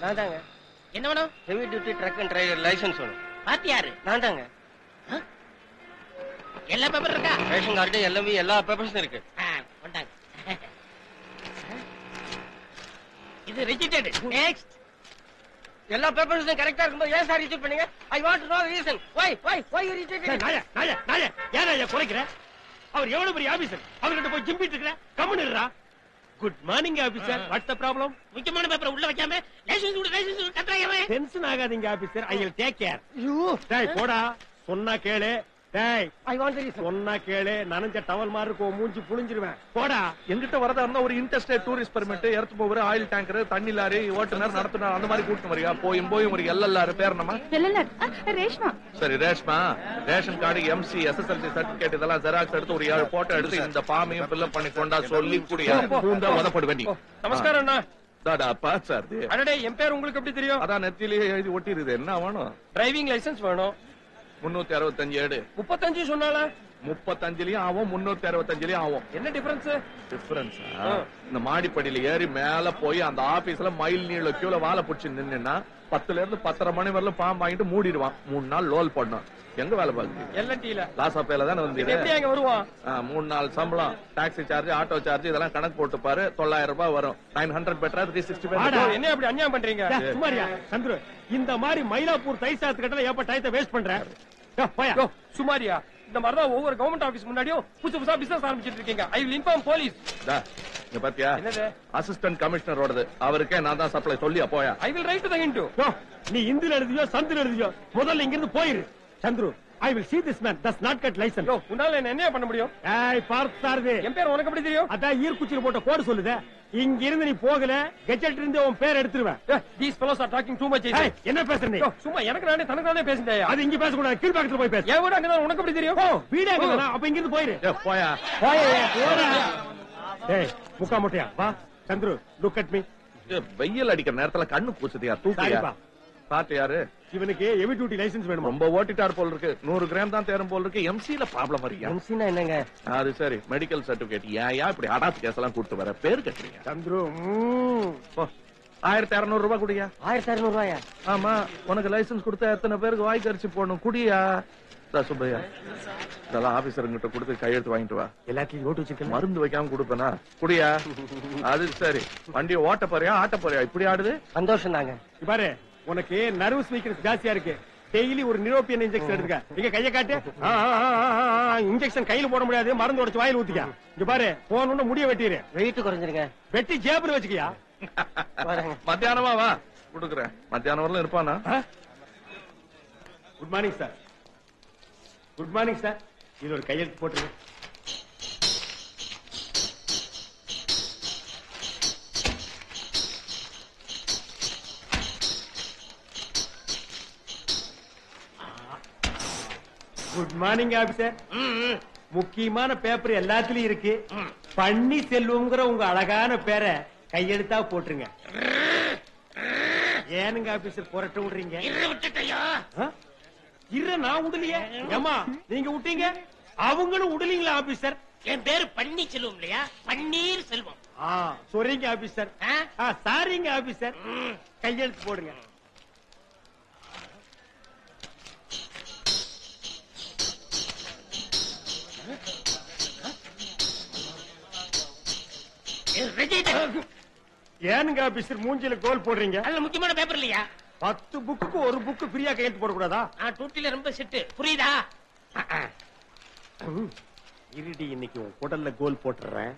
நான் தாங்க. என்ன வேணும்? Heavy duty truck and driver licence வேணும். பாத்தியாரு? நான் தாங்க. எல்லா பேப்பர் இருக்கா? ரேஷன் கார்டு எல்லாமே எல்லா பேப்பர்ஸும் இருக்கு. கொண்டாங்க. இது ரிஜிஸ்டர்ட். நெக்ஸ்ட். எல்லா பேப்பர்ஸும் கரெக்டா இருக்கும்போது ஏன் சார் ரிஜெக்ட் பண்ணீங்க? I want to know the reason. Why you reject? நாய ஏன் குறைக்கிற? அவர் எவ்வளவு பெரிய ஆபீசர், அவர்கிட்ட போய் ஜிம்பிட்டு இருக்கிற. கம்முன்னுறா. Good morning officer. What's the problem? முக்கியமான பேப்பர் உள்ள வைக்காம லைசன்ஸ் கட்டறாங்க. டென்ஷன் ஆகாதீங்க officer. I will take care. You டேய் போடா. சொன்னா கேளு. டேய் ஐ வாண்ட் தி ரீசன். சொன்னா கேளு. நனஞ்ச டவல் மாதிரி இருக்கும், மூஞ்சி புளிஞ்சிருவேன். போடா. எங்கிட்ட வரதா இருந்தா ஒரு interstate tourist permit, earth mover, oil tanker, தண்ணி லாரி, ஓட்டுநர், நடத்துனர் அந்த மாதிரி கூட்டு வரியா? போயும் ஒரு எல்எல்ஆர் பேர் என்னமா? ரேஷ்மா. சரி Reshma, ration card, MC, SSLC certificate இதெல்லாம் ஜெராக்ஸ் எடுத்து ஒரு 7 போட்டோ எடுத்து இந்த ஃபார்மையும் ஃபில்அப் பண்ணி கொண்டா சொல்லி கூடிய பூண்டா வதப்படுவேன். நமஸ்காரம் அண்ணா. தாடா பாஸ் சார். அடடே என் பேர் உங்களுக்கு எப்படி தெரியும்? அதான் நெத்திலேயே எழுதி ஒட்டிருது. என்ன வேணும்? டிரைவிங் லைசென்ஸ் வேணும். 365 ஏடு. 35 சொன்னால 35லயும் ஆகும், 365லயும் ஆகும். என்ன டிஃபரன்ஸ்? டிஃபரன்ஸ் இந்த மாடிப்படியில ஏறி மேல போய் அந்த ஆபீஸ்ல மைல் நீள கியூல வாழை பிடிச்சி நின்னா 10ல இருந்து 10:30 மணி வரலும் பாம்பு வாங்கிட்டு மூடிடுவான். 3 நாள் லோல் பண்ணணும். எங்க வேலை பாக்குறீங்க? எல்என்டில. லாஸ் ஆஃப் பேல தானே வந்தீங்க. எப்படி அங்க வருவான்? 3 நாள் சம்பளம், டாக்ஸி சார்ஜ், ஆட்டோ சார்ஜ் இதெல்லாம் கணக்கு போட்டு பாரு. 900 ரூபாய் வரும். 900 பெட்டரா 365. என்ன அப்படி அநியாயம் பண்றீங்க? சுமாரியா சந்துரு, இந்த மாதிரி மயிலாப்பூர் தைசாத்து கட்டல ஏப்ப டைத்தை வேஸ்ட் பண்ற? சுமாரியா, இந்த மாதிரி தான் ஒவ்வொரு கவர்மெண்ட் ஆபீஸ் முன்னாடியும் புதுசா பிசினஸ் ஆரம்பிச்சிட்டு இருக்கீங்க. I will inform police. இங்க பாத்தியா? என்னது? அசிஸ்டன்ட் கமிஷனரோடது. அவருக்கே நான் தான் சப்ளை சொல்லியா போயா? I will write to the into. நீ இந்தில எழுதியோ சந்தில எழுதியோ முதல்ல இங்க இருந்து போயிரு. Chandru, I will see this man does not get license. யோ, உன்னால என்ன பண்ண முடியும்? ஏய் பார்த்தாருது. என் பேர் உனக்கு எப்படி தெரியும்? அதான் ஈர்க்குச்சில போட்ட கோடு சொல்லுதே. இங்க இருந்து நீ போகல, கெஜெட் இருந்து உன் பேர் எடுத்துருவேன். These fellows are talking too much. ஏய், என்ன பேசுற நீ? சும்மா எனக்கு நானே தனக்கு நானே பேசுறேன். அது இங்க பேச கூடாது. கீழ் பக்கத்துல போய் பேசு. ஏன் வீடு அங்க தான் உனக்கு எப்படி தெரியும்? ஓ, வீடு அங்க தான். அப்ப இங்க இருந்து போயிரு. போயா. போடா. ஏய், முக்கா முட்டையா. வா, சந்துரு, look at me. வெயில் அடிக்கிற நேரத்துல கண்ணு பூசுதியா? தூக்கியா? பாத்து யாரு? இவனுக்கு ஹெவி டியூட்டி லைசென்ஸ் வேணும். ரொம்ப ஓட்டிட்டார் போல இருக்கு. 100 கிராம் தான் தேரும் போல இருக்கு. எம்சில ப்ராப்ளம் வரியா? எம்சினா என்னங்க? அது சரி, மெடிக்கல் சர்டிபிகேட். ஏன் இப்படி அடாத்து கேஸ் எல்லாம் கூட்டு வர? பேர் கட்டுறீங்க. சந்துரு, 1200 ரூபாய் குடியா? 1200 ரூபாயா? ஆமா, உனக்கு லைசென்ஸ் கொடுத்தா எத்தனை பேருக்கு வாய் கரிச்சு போடணும்? குடியா? சுப்பையா, இதெல்லாம் ஆபீசருங்கிட்ட கொடுத்து கையெழுத்து வாங்கிட்டு வா. எல்லாத்தையும் நோட்டு வச்சிருக்கேன். மருந்து வைக்காம கொடுப்பேனா? குடியா? அது சரி, வண்டியை ஓட்ட போறியா ஆட்ட போறியா? இப்படி ஆடுது. சந்தோஷம் தாங்க. பாரு, உனக்கு நர்வஸ் வீக்னஸ் ஜாஸ்தியா இருக்கு. டெய்லி ஒரு நியூரோபியன் இன்ஜெக்ஷன் எடுத்துக்க. இங்க கைய காட்டு. இன்ஜெக்ஷன் கையில போட முடியாது, மருந்து உடைச்சு வாயில ஊத்திக்க. இங்க பாரு, போன முடிய வெட்டிரு. வெயிட் குறைஞ்சிருங்க. வெட்டி ஜேபுல வச்சுக்கியா? மத்தியானமா வா, கொடுக்குறேன். மத்தியானம் வரல இருப்பானா? Good morning sir. Good morning sir. இது ஒரு கையெழுத்து போட்டுருங்க. Good morning officer. முக்கியமான பேப்பர் எல்லாத்துலயும் இருக்கு. பண்ணி செல்வம்ங்கிற உங்க அழகான பேரை கையெழுத்தா போட்டுருங்க. ஏனுங்க ஆபீசர் புரட்ட விடுறீங்க? இரு, நான் விடலையே. ஏமா நீங்க விட்டீங்க, அவங்களும் விடலீங்களா ஆபீசர்? என் பேரு பன்னி செல்வம் இல்லையா? பன்னீர் செல்வம். சொல்றீங்க ஆபீசர். சாரிங்க ஆபீசர். கையெழுத்து போடுங்க. ஏனுங்க ஆபீசர் மூஞ்சில கோல் போடுறீங்க? அதுல முக்கியமான பேப்பர் இல்லையா? 10 புக்கு ஒரு புக்கு ஃப்ரீயா கையெழுத்து போட கூடாதா? டூட்டில ரொம்ப செட்டு, புரியுதா? இருடி, இன்னைக்கு உன் குடல்ல கோல் போட்டுறேன்.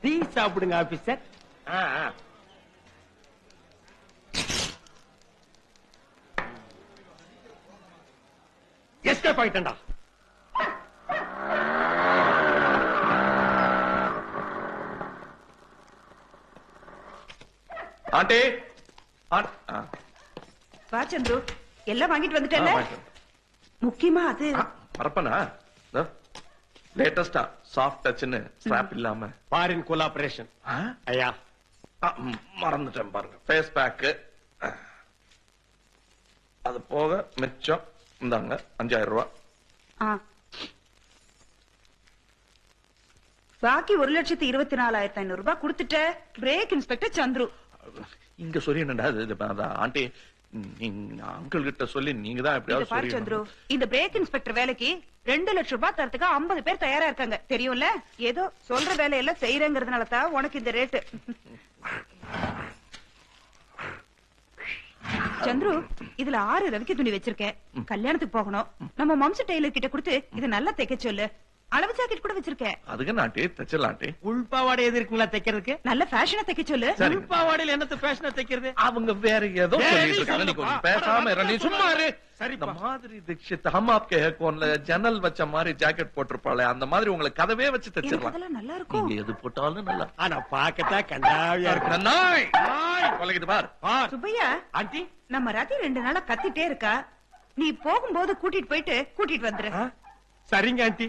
டீ சாப்பிடுங்க ஆபீசர். எஸ்கேப் ஆயிட்டா. ஆண்டி, வா சந்துரு, எல்லாம் வாங்கிட்டு வந்துட்டேன்ல. முக்கியமா அது பரப்பனா லேட்டஸ்டா சாஃப்ட் டச்னு ஸ்ட்ராப் இல்லாம ஃபாரின் கோலாபரேஷன். ஐயா மறந்துட்டேன் பாருங்க. ஃபேஸ் பேக் அது போக மிச்சம் இந்தாங்க 5000 ரூபாய். பாக்கி 1,24,500 ரூபாய் கொடுத்துட்ட. Brake inspector Chandru. இங்க சொல்லி என்னடா ஆண்டி, அங்கிள் கிட்ட சொல்லி நீங்க தான் எப்படியாவது பாரு சந்துரு, இந்த பிரேக் இன்ஸ்பெக்டர் வேலைக்கு 2 லட்சம் ரூபாய் தரத்துக்கு 50 பேர் தயாரா இருக்காங்க தெரியும்ல. ஏதோ சொல்ற வேலையெல்லாம் செய்யறங்கிறதுனால தான் உனக்கு இந்த ரேட்டு. சந்துரு, இதுல 6 ரவிக்கு துணி வச்சிருக்கேன். கல்யாணத்துக்கு போகணும். நம்ம மம்ச டெய்லர் கிட்ட கொடுத்து இதை நல்லா தைக்க சொல்லு. அளவு ஜாக்கெட் கூட வச்சிருக்கேன். அதுக்கு நாட்டி தச்சலாண்டி. உள்பாவாடை எது இருக்குங்களா தைக்கிறதுக்கு? நல்ல ஃபேஷனா தைக்க சொல்லு. உள்பாவாடையில என்னத்த ஃபேஷனா தைக்கிறது? அவங்க வேற ஏதோ சொல்லிட்டு இருக்காங்க. நீ கொஞ்சம் பேசாம இரு. நீ சும்மா இரு. சரி, இந்த மாதிரி தீக்ஷித் ஹம் ஆப்கே ஹே கோன்ல ஜன்னல் வச்ச மாதிரி ஜாக்கெட் போட்டிருப்பாளே, அந்த மாதிரி உங்களுக்கு கதவே வச்சு தச்சிடலாம். அதெல்லாம் நல்லா இருக்கும். நீங்க எது போட்டாலும் நல்லா. ஆனா பாக்கத்தான் கண்டாவியா இருக்கு. நாய் கொலைக்குது பார். சுப்பையா, ஆண்டி, நம்ம ரதி 2 நாளா கத்திட்டே இருக்கா. நீ போகும்போது கூட்டிட்டு வந்துரு. சரிங்க ஆண்டி.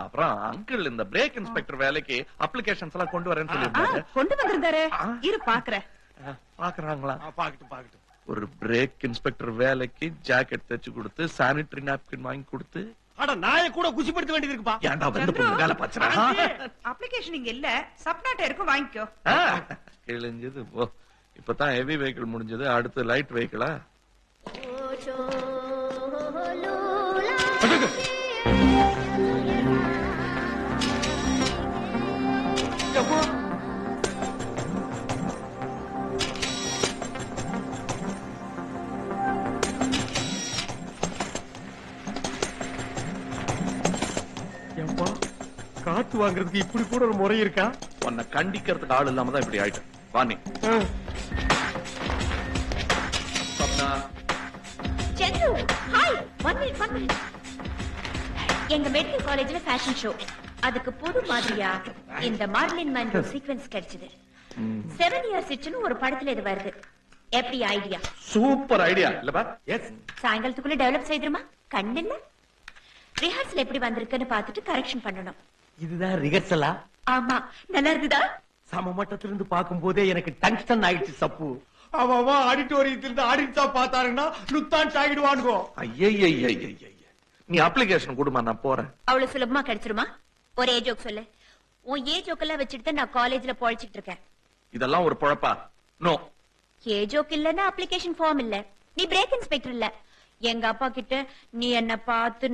அப்புறம் அங்கிள் இந்த பிரேக் இன்ஸ்பெக்டர் வேலைக்கு அப்ளிகேஷன்ஸ் எல்லாம் கொண்டு வரேன்னு சொல்லிருந்தாரு. கொண்டு வந்திருந்தாரு. இரு பாக்குறேன். பாக்குறாங்களா? பாக்கட்டும். ஒரு பிரேக் இன்ஸ்பெக்டர் வேலைக்கு ஜாக்கெட் தைச்சு கொடுத்து சானிட்டரி நாப்கின் வாங்கி கொடுத்து, அட நாயை கூட குசிப்படுத்த வேண்டியது இருக்குப்பா. ஏன்டா வந்து பொண்ணு வேலை பச்சறா? அப்ளிகேஷன் இங்க இல்ல, சப்னாட்ட இருக்கு, வாங்கிக்கோ. கிழிஞ்சது போ. இப்பதான் ஹெவி வெஹிக்கிள் முடிஞ்சது, அடுத்து லைட் வெஹிக்கிளா? காத்து வாங்குறதுக்கு இப்படி கூட ஒரு முறை இருக்கா? உன்னை கண்டிக்கிறதுக்கு ஆள் இல்லாம தான் இப்படி ஆயிட்டேன். வாணி சந்து, ஹாய். 1 மினிட். எங்க மெடிக்கல் காலேஜ்ல ஃபேஷன் ஷோ. அதுக்கு புது மாதிரியா இந்த மார்லின் மன்றோ சீக்வென்ஸ் கிடைச்சது. 7 இயர்ஸ் இட்னு ஒரு படத்துல இது வருது. எப்படி ஐடியா? சூப்பர் ஐடியா இல்லப்பா? எஸ். சாயங்காலத்துக்குள்ள டெவலப் செய்துருமா? கண்ணில்ல. ரிஹர்சல் எப்படி வந்திருக்குன்னு பார்த்துட்டு கரெக்ஷன் பண்ணணும். இதுதான் ரிஹர்சலா? ஆமா, நல்லா இருக்குதா? சமமட்டத்திலிருந்து பார்க்கும் போதே எனக்கு டங்ஸ்டன் ஆயிடுச்சு சப்பு. அவன் ஆடிட்டோரியத்திலிருந்து ஆடிட்டா பார்த்தாருன்னா லுத்தான் ஆகிடுவானுங்கோ. ஐயய்யய்யய்யய்ய, நீ அப்ளிகேஷன் கொடுமா, நான் போறேன். அவ்வளவு சுலபமா கிடைச்சிருமா? ஒரே ஜோக் சொல்லு. உன் ஏ ஜோக்கெல்லாம் வச்சுட்டு நான் காலேஜ்ல பொழைச்சிட்டு இருக்கேன். இதெல்லாம் ஒரு பொழப்பா? நோ. ஏ ஜோக் இல்லன்னா அப்ளிகேஷன் ஃபார்ம் இல்ல. நீ பிரேக் இன்ஸ்பெக்டர் இல்ல. எங்க அப்பா கிட்ட நீ என்ன பார்த்து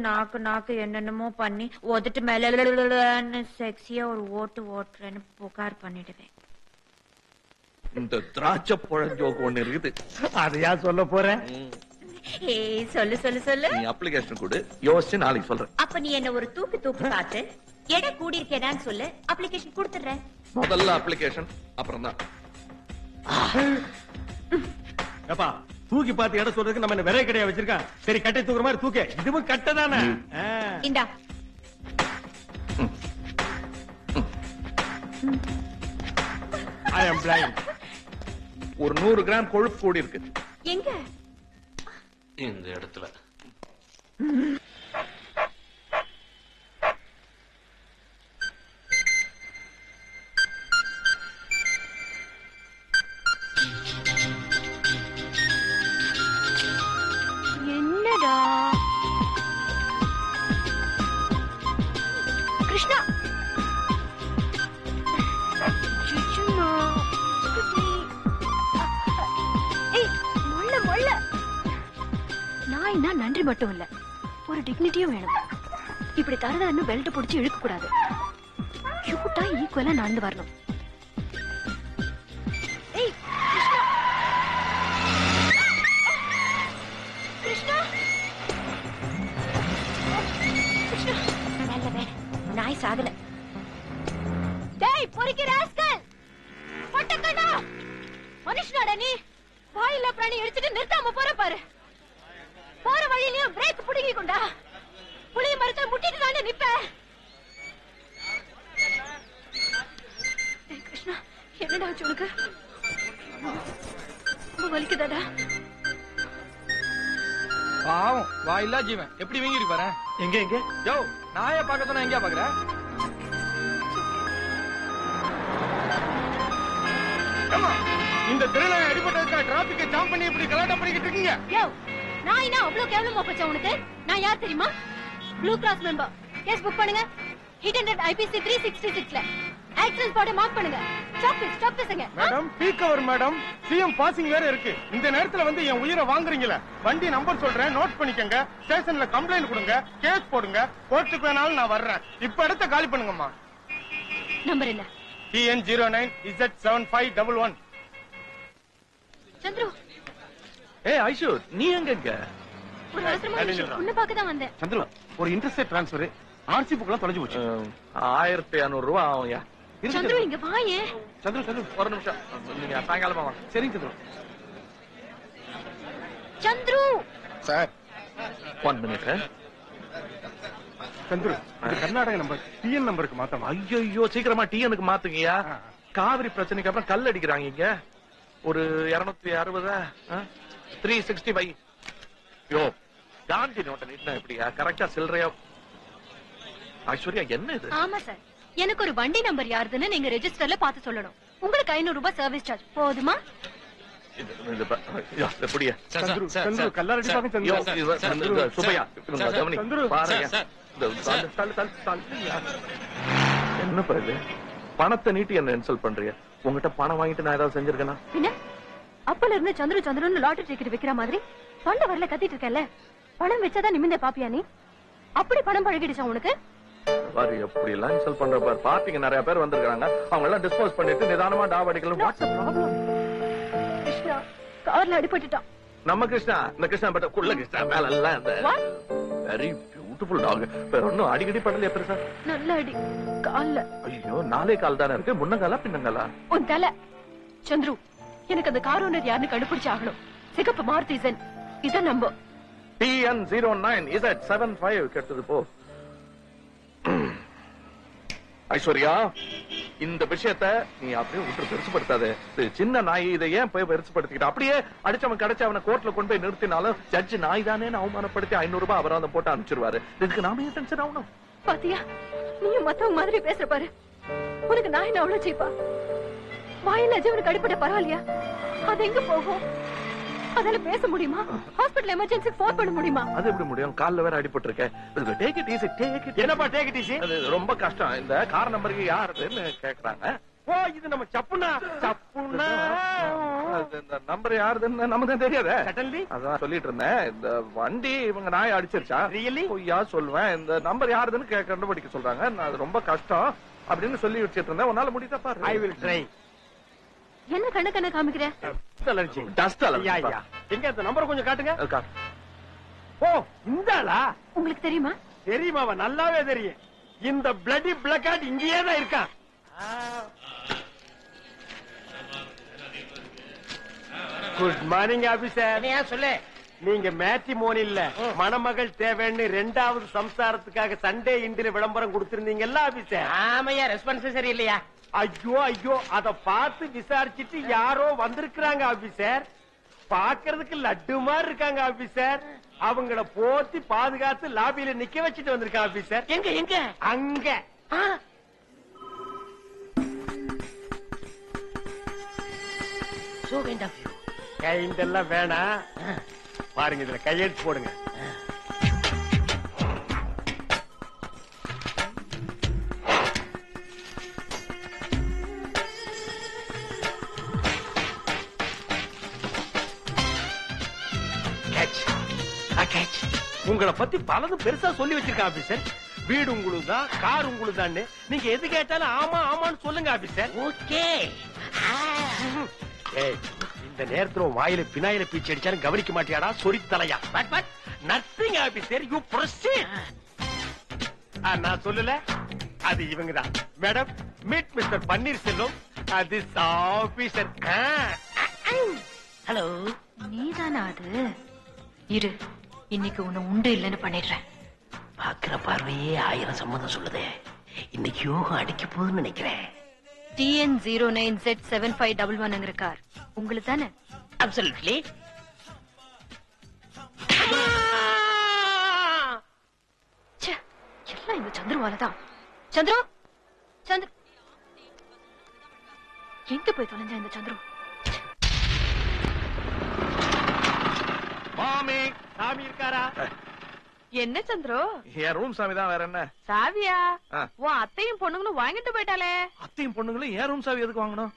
நாக்கு என்னென்னமோ பண்ணி ஓதிட்டு மேல செக்ஸியா ஒரு ஓட்டுறேன்னு புகார் பண்ணிடுவேன். இந்த திராட்சை பழஞ்சோக்கு ஒண்ணு இருக்குது, அதையா சொல்ல போறேன்? ஏய், சொல்லு. நீ அப்ளிகேஷன் கொடு, யோசிச்சு நாளைக்கு சொல்றேன். அப்ப நீ என்ன ஒரு தூக்கி பார்த்து எடை கூடி இருக்கேன்னு சொல்லு, அப்ளிகேஷன் கொடுத்துறேன். முதல்ல அப்ளிகேஷன், அப்புறம் தான். ஏப்பா, தூக்கி பார்த்து இடம் சொல்றதுக்கு நம்ம விரை கடையா வச்சிருக்கா? சரி, கட்டை தூக்குற மாதிரி தூக்க. இதுவும் கட்டை தானே? இந்தா. I am blind. ஒரு 100 கிராம் கொழுப்பு கூடி இருக்கு. எங்க? இந்த இடத்துல. என்னடா கிருஷ்ணா, நாய்னா நன்றி மட்டும் இல்ல, ஒரு டிக்னிட்டியும் வேணும். இப்படி தரதான்னு பெல்ட் பிடிச்சி இழுக்க கூடாது. கியூட்டா ஈக்குவலா நடந்து வரணும். ஏய் கிருஷ்ணா, கிருஷ்ணா, நல்ல வேலை நாய் சாகல. டேய் பொறுக்கி ராஸ்கல், பட்டக்கண்ணா, மனுஷனாடா நீ? வாயில பிராணி எடுத்துட்டு நிறுத்தாம போற பாரு. போற வழியிலயும் பிரேக் புடுங்கி கொண்டா புளிய மரத்தை முட்டிட்டு தானே நிப்ப. கிருஷ்ணா, என்னடா ஆச்சு உனக்கு? வலிக்குதாடா? பாவம், வாயில்லா ஜீவன் எப்படி வீங்கி இருக்கு பாரு. எங்க யோ, நாயை பார்க்க சொன்னா எங்கயா பாக்குற? இந்த திருநாய் அடிபட்டதுக்கா டிராபிக் ஜாம் பண்ணி இப்படி கலாட்டா பண்ணிக்கிட்டு இருக்கீங்க? யோ, நாய்னா அவ்வளவு கேவலமா போச்சா உனக்கு? நான் யார் தெரியுமா? Blue cross member. Case book பண்ணுங்க. ஹிட் அண்ட் IPC 366ல ஆக்சிடென்ட் ஸ்பாட் மார்க் பண்ணுங்க. ஸ்டாப் பேசுங்க. Madam peak hour madam, CM passing வேற இருக்கு. இந்த நேரத்துல வந்து என் உயிரை வாங்குறீங்களே. வண்டி நம்பர் சொல்றேன், நோட் பண்ணிக்கங்க. ஸ்டேஷன்ல கம்ப்ளைண்ட் கொடுங்க, கேஸ் போடுங்க. கோர்ட்டுக்கு வேணாலும் நான் வர்றேன். இப்ப இடத்த காலி பண்ணுங்கம்மா. நம்பர் என்ன? TN09Z7511. சந்துரு, ஏய் ஐஷு, நீ எங்க ஒரு அவசரமான விஷயம் உன்னை பார்க்க தான் வந்தேன். சந்திரா, ஒரு இன்ட்ரெஸ்ட் டிரான்ஸ்ஃபர் ஆர்சி புக்லாம் தொலைஞ்சு போச்சு. 1500 ரூபா ஆகும்யா. சந்துரு இங்க வாயே. சந்திர ஒரு நிமிஷம், நீங்க சாயங்காலமா வாங்க. சரிங்க சந்திர. Chandru sir 1 minute. சந்திர, இது கர்நாடக நம்பர் டிஎன் நம்பருக்கு மாத்தமா? ஐயோ சீக்கிரமா டிஎனுக்கு மாத்துங்கயா. காவிரி பிரச்சனைக்கு அப்புறம் கல் அடிக்கிறாங்க இங்க. ஒரு 260 365. யோ காந்தி நோட்டை நீட்டினா எப்படியா கரெக்டா சில்லறையா? ஐஸ்வர்யா என்ன இது? ஆமா சார், எனக்கு ஒரு வண்டி நம்பர் யாருதுன்னு நீங்க ரெஜிஸ்டர்ல பார்த்து சொல்லணும். உங்களுக்கு 500 ரூபாய் சர்வீஸ் சார்ஜ் போதுமா? எப்படியா சந்திர கல்லாரடி பாக்க சந்திர. சுபையா கவனி பாருங்க. என்ன இது? பணத்தை நீட்டி என்ன இன்சல்ட் பண்றீங்க? உங்ககிட்ட பணம் வாங்கிட்டு நான் ஏதாவது செஞ்சிருக்கேனா? என்ன அப்பல இருந்து சந்துருன்னு லாட்டரி டிக்கெட் விக்கிற மாதிரி தொண்டை வரல கத்திட்டு இருக்கல. பணம் வச்சாதான் நிமிந்த பாப்பியா நீ? அப்படி பணம் பழகிடுச்சா உனக்கு? பாரு எப்படி எல்லாம் இன்சல்ட் பண்ற பாரு. பார்ட்டிங்க நிறைய பேர் வந்திருக்காங்க, அவங்க எல்லாம் டிஸ்போஸ் பண்ணிட்டு நிதானமா டாப் அடிக்கலாம். Watts the problem? கிருஷ்ணா கார்ல அடிபட்டுட்டான். நம்ம கிருஷ்ணா, இந்த கிருஷ்ணா பட்ட குள்ள கிருஷ்ணா மேல எல்லாம் இந்த வெரி பியூட்டிஃபுல் டாக். வேற ஒன்னும் அடிக்கடி படலையா பெருசா? நல்ல அடி கால்ல. ஐயோ, 4 கால் தானே இருக்கு. முன்னங்காலா பின்னங்காலா? உன் தலை. சந்துரு, எனக்கு அந்த கார் ஓனர் யாருன்னு கண்டுபிடிச்சு ஆகணும். சிகப்பு மாருதி ஜென். இத நம்ப. TN09Z75 கெட்டது போ. ஐஸ்வர்யா, இந்த விஷயத்தை நீ அப்படியே விட்டு பெருசுப்படுத்தாத. சின்ன நாய், இதை ஏன் போய் பெருசுப்படுத்திக்கிட்ட? அப்படியே அடிச்சவன் கிடைச்ச அவனை கோர்ட்ல கொண்டு போய் நிறுத்தினாலும் ஜட்ஜ் நாய் தானே அவமானப்படுத்தி 500 ரூபாய் அபராதம் போட்டு அனுப்பிச்சிருவாரு. இதுக்கு நாம ஏன் டென்ஷன் ஆகணும்? பாத்தியா, நீயும் மத்தவங்க மாதிரி பேசுற பாரு. உனக்கு நாய் நான் அவ்வளவு சீப்பா? வாயில ஜீவனுக்கு அடிப்பட பரவாயில்லையா? அது எங்க போகும்? அதால பேச முடியுமா? ஹாஸ்பிடல் எமர்ஜென்சிக்கு போன் பண்ண முடியுமா? அது எப்படி முடியும்? கால்ல வேற அடிபட்டு இருக்கேன். Take it easy, take it. என்னப்பா டேக் இட் ஈஸி? அது ரொம்ப கஷ்டம். இந்த கார் நம்பருக்கு யாருன்னு கேக்குறாங்க. ஓ, இது நம்ம சப்புனா. இந்த நம்பர் யாருதுன்னு நமக்கு தான் தெரியாதே. சடன்லி அதான் சொல்லிட்டு இருந்தேன். இந்த வண்டி இவங்க நாய் அடிச்சிருச்சா? ரியலி? பொய்யா சொல்லுவேன். இந்த நம்பர் யாருதுன்னு கண்டுபிடிக்க சொல்றாங்க. அது ரொம்ப கஷ்டம் அப்படின்னு சொல்லி வச்சிட்டு இருந்தேன். உன்னால முடியுதா பாரு. I will try. என்ன கண்ண காமிக்கிற? அலர்ஜி. Dust allergy. எங்க அந்த நம்பர் கொஞ்சம் காட்டுங்க. இருக்கா? ஓ, இந்தாளா? உங்களுக்கு தெரியுமா? தெரியுமாவா? நல்லாவே தெரியும். இந்த பிளட்டி பிளக்கார்ட் இங்கேயே தான் இருக்கான். Good morning officer. ஏன் சொல்லு. நீங்க மேட்ரிமோனில மணமகள் தேவைன்னு 2வது சம்சாரத்துக்காக சண்டே இந்தில விளம்பரம் கொடுத்திருந்தீங்கல்ல ஆபீசர்? ஆமையா, ரெஸ்பான்ஸ் சரி இல்லையா? ஐயோ, அத பார்த்து விசாரிச்சுட்டு யாரோ வந்திருக்கிறாங்க ஆபீசர். பாக்குறதுக்கு லட்டு மாதிரி இருக்காங்க ஆபீசர். அவங்கள போத்தி பாதுகாத்து லாபியில நிக்க வச்சுட்டு வந்திருக்காங்க ஆபீசர். எங்க அங்க. So kind of you. கைண்டெல்லாம் வேணாம், பாருங்க இதுல கையெழுத்து போடுங்க. உங்களை பத்தி பலதும் பெருசா சொல்லி வச்சிருக்கேன் ஆபீசர். வீடு உங்களுதான், கார் உங்களுதான். நீங்க எது கேட்டாலும் ஆமா ஆமான்னு சொல்லுங்க ஆபீசர். ஓகே. இந்த நேரத்துல வாயில பினாயில பீச்சு அடிச்சாலும் கவனிக்க மாட்டியாடா சொரித்தலையா? But nothing officer, you proceed. நான் சொல்லல, அது இவங்க தான். Madam, meet mister Panneerselvam. அது ஆபீசர். ஹலோ. நீதானா அது? இரு, இன்னைக்கு உன்னை உண்டு இல்லைன்னு பண்ணிடுறேன். பாக்குற பார்வையே 1000 சம்மதம் சொல்லுதே. இன்னைக்கு யோகம் அடிக்க போகுதுன்னு நினைக்கிறேன். TN09Z7511 கார் உங்களுக்கு தானே? அப்சல்யூட்லி. எல்லாம் இந்த சந்துருவாலதான். சந்துரு, எங்க போய் தொலைஞ்சா இந்த சந்துரு? மாமி, சாமி இருக்காரா? என்ன சந்திரு என் ரூம் சாவி தான், வேற என்ன? சாவியா ஆ. உன் அத்தையும் பொண்ணுங்களும் வாங்கிட்டு போயிட்டாலே. அத்தையும் பொண்ணுங்களும் என் ரூம் சாவி எதுக்கு வாங்கணும்?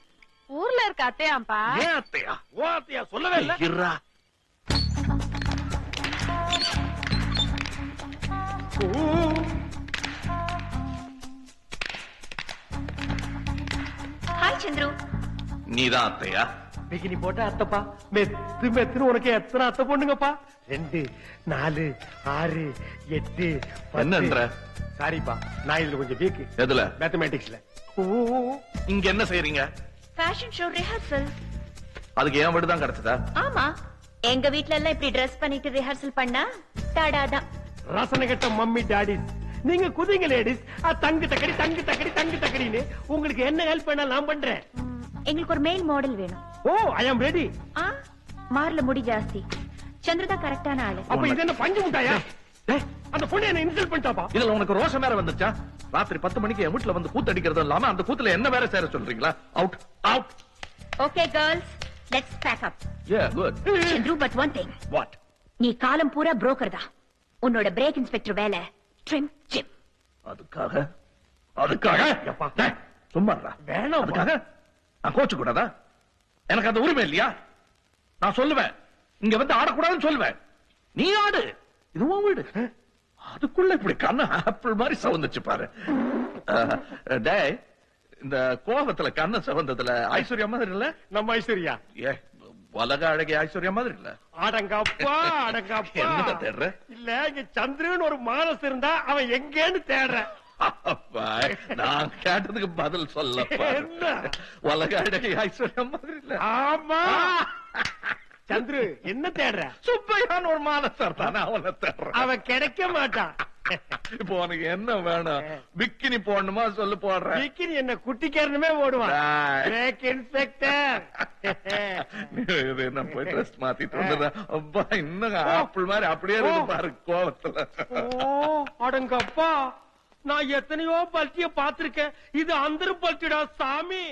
ஊர்ல இருக்க அத்தையாம்பா. ஏன் அத்தையா? ஓ அத்தையா சொல்லவே இல்ல. இருடா. ஹாய் சந்துரு. நீதான் அத்தையா? பிகினி போட்ட அத்தைப்பா. மெத்து மெத்துன்னு உனக்கு எத்தனை அத்தை பொண்ணுங்கப்பா? 2, 4, 6, 8, என்னன்ற? சாரிப்பா, நான் இதுல கொஞ்சம் வீக். எதுல? மேத்தமேட்டிக்ஸ்ல. இங்க என்ன செய்றீங்க? Fashion show rehearsal. அதுக்கு என் வீடு தான் கிடைச்சதா? ஆமா, எங்க வீட்ல எல்லாம் இப்படி Dress பண்ணிட்டு ரிஹர்சல் பண்ணா டாடாதான். ரசனை கட்ட மம்மி டாடிஸ், நீங்க குதிங்க லேடிஸ். தங்கு தக்கடி தங்கு தக்கடி தங்கு தக்கடின்னு உங்களுக்கு என்ன ஹெல்ப் பண்ணா நான் பண்றேன். எங்களுக்கு ஒரு மெயில் மாடல் வேணும். ஓ ஐ அம் ரெடி. மார்ல முடி ஜாஸ்தி. சந்திர தான் கரெக்டான ஆளு. அப்ப இது என்ன பஞ்சு முட்டாயா? அந்த பொண்ணு என்ன இன்சல்ட் பண்ணிட்டாப்பா. இதுல உனக்கு ரோஷம் வேற வந்துச்சா? ராத்திரி 10 மணிக்கு என் வீட்டுல வந்து கூத்தடிக்கிறதும் இல்லாம அந்த கூத்துல என்ன வேற சேர சொல்றீங்களா? Out out. Okay girls, let's pack up. Yeah, good. Chandru, but one thing. What? நீ காலம் பூரா புரோக்கர் தான். உன்னோட பிரேக் இன்ஸ்பெக்டர் வேலை ட்ரிம் ஜிம். அதுக்காக எப்பா, டேய், சும்மா இருடா. வேணாம். அதுக்காக நான் கோச்சு கூடாதா? எனக்கு அந்த உரிமை இல்லையா? நான் சொல்லுவேன், இங்க வந்து ஆடக்கூடாதுன்னு சொல்லுவேன். நீ ஆடு, இது உன் வீடு. அதுக்குள்ள இப்படி கண்ணு ஆப்பிள் மாதிரி சவந்துச்சு பாரு. டேய், இந்த கோபத்துல கண்ணு சவந்ததுல ஐஸ்வர்யா மாதிரி இல்ல? நம்ம ஐஸ்வர்யா ஏ, உலக அழகி ஐஸ்வர்யா மாதிரி இல்ல? அடங்கப்பா அடங்கப்பா. என்ன தேடுற? இல்ல, இங்க சந்திரன் ஒரு மானஸ் இருந்தா அவன் எங்கேன்னு தேடுற. அப்பா, நான் கேட்டதுக்கு பதில் சொல்ல. என்ன? உலக அழகி ஐஸ்வர்யா மாதிரி இல்ல? ஆமா. சந்திரு என்ன தேடுற? சுப்பையான ஒரு மானசர் தானே, அவனை தேடுற. அவன் கிடைக்க மாட்டான். இப்போ உனக்கு என்ன வேணும்? பிக்கினி போடணுமா சொல்லு, போடுறேன். பிக்கினி என்ன குட்டிக்காரனுமே ஓடுவான். Brake inspector. இது என்ன போய் ட்ரெஸ் மாத்திட்டு வந்துடுறேன். அப்பா, இன்னும் ஆப்பிள் மாதிரி அப்படியே இருக்கு பாரு கோவத்துல. ஓ அடங்கப்பா, நான் எத்தனையோ பல்ட்டிய பாத்திருக்கேன். இது அந்த பல்ட்டிடா சாமி.